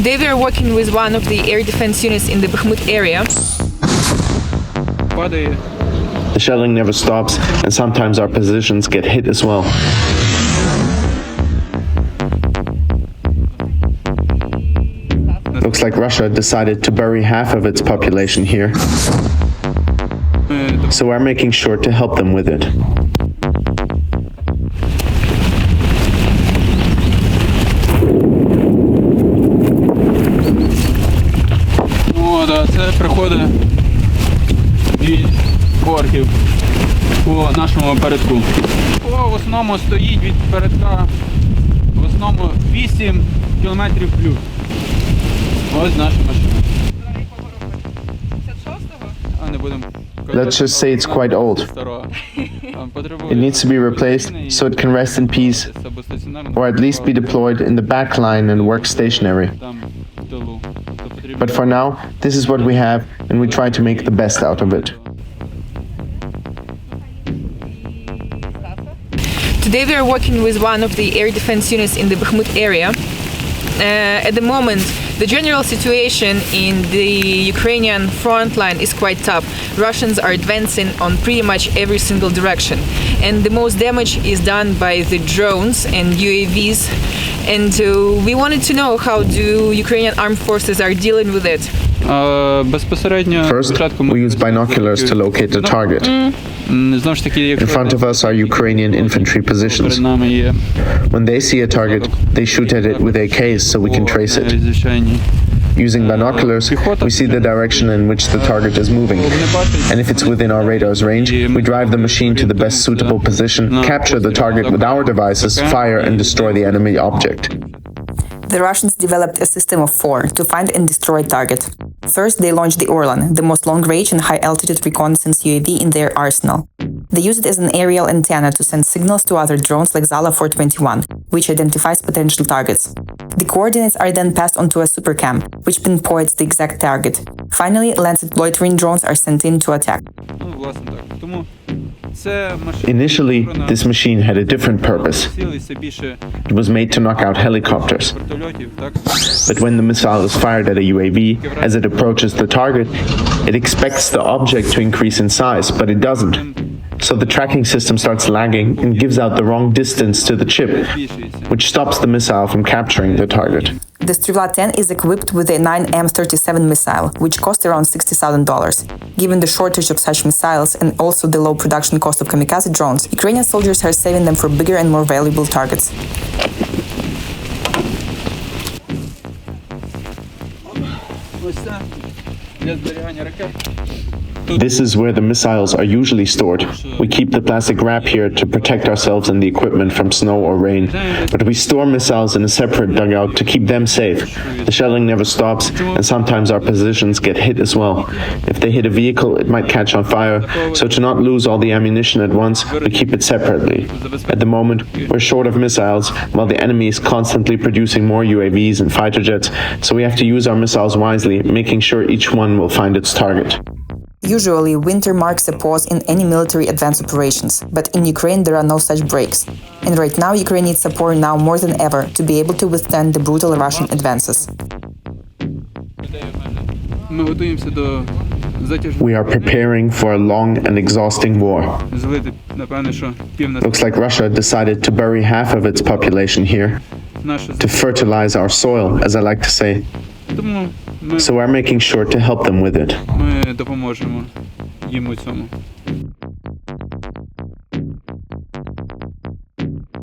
Today we are working with one of the air defense units in the Bakhmut area. The shelling never stops, and sometimes our positions get hit as well. Looks like Russia decided to bury half of its population here. So we're making sure to help them with it. Це приходить від орків по нашому передку. В основному стоїть від передка в основному 8 кілометрів плюс. Ось наша машина. Let's just say it's quite old. It needs to be replaced so it can rest in peace, or at least be deployed in the back line and work stationary. But for now, this is what we have, and we try to make the best out of it. Today we are working with one of the air defense units in the Bakhmut area. At the moment, the general situation in the Ukrainian front line is quite tough. Russians are advancing on pretty much every single direction, and the most damage is done by the drones and UAVs. And we wanted to know how do Ukrainian armed forces are dealing with it. First, we use binoculars to locate the target. In front of us are Ukrainian infantry positions. When they see a target, they shoot at it with AKs so we can trace it. Using binoculars, we see the direction in which the target is moving. And if it's within our radar's range, we drive the machine to the best suitable position, capture the target with our devices, fire and destroy the enemy object. The Russians developed a system of 4 to find and destroy a target. First, they launched the Orlan, the most long-range and high-altitude reconnaissance UAV in their arsenal. They use it as an aerial antenna to send signals to other drones like Zalas-421, which identifies potential targets. The coordinates are then passed onto a supercam, which pinpoints the exact target. Finally, Lancet loitering drones are sent in to attack. Initially, this machine had a different purpose. It was made to knock out helicopters. But when the missile is fired at a UAV, as it approaches the target, it expects the object to increase in size, but it doesn't. So the tracking system starts lagging and gives out the wrong distance to the chip, which stops the missile from capturing the target. The Strela-10 is equipped with a 9M37 missile, which costs around $60,000. Given the shortage of such missiles and also the low production cost of kamikaze drones, Ukrainian soldiers are saving them for bigger and more valuable targets. This is where the missiles are usually stored. We keep the plastic wrap here to protect ourselves and the equipment from snow or rain, but we store missiles in a separate dugout to keep them safe. The shelling never stops, and sometimes our positions get hit as well. If they hit a vehicle, it might catch on fire, so to not lose all the ammunition at once, we keep it separately. At the moment, we're short of missiles, while the enemy is constantly producing more UAVs and fighter jets, so we have to use our missiles wisely, making sure each one will find its target. Usually, winter marks a pause in any military advance operations, but in Ukraine there are no such breaks. And right now, Ukraine needs support now more than ever to be able to withstand the brutal Russian advances. We are preparing for a long and exhausting war. Looks like Russia decided to bury half of its population here, to fertilize our soil, as I like to say. So we're making sure to help them with it. Ми допоможемо їм у цьому.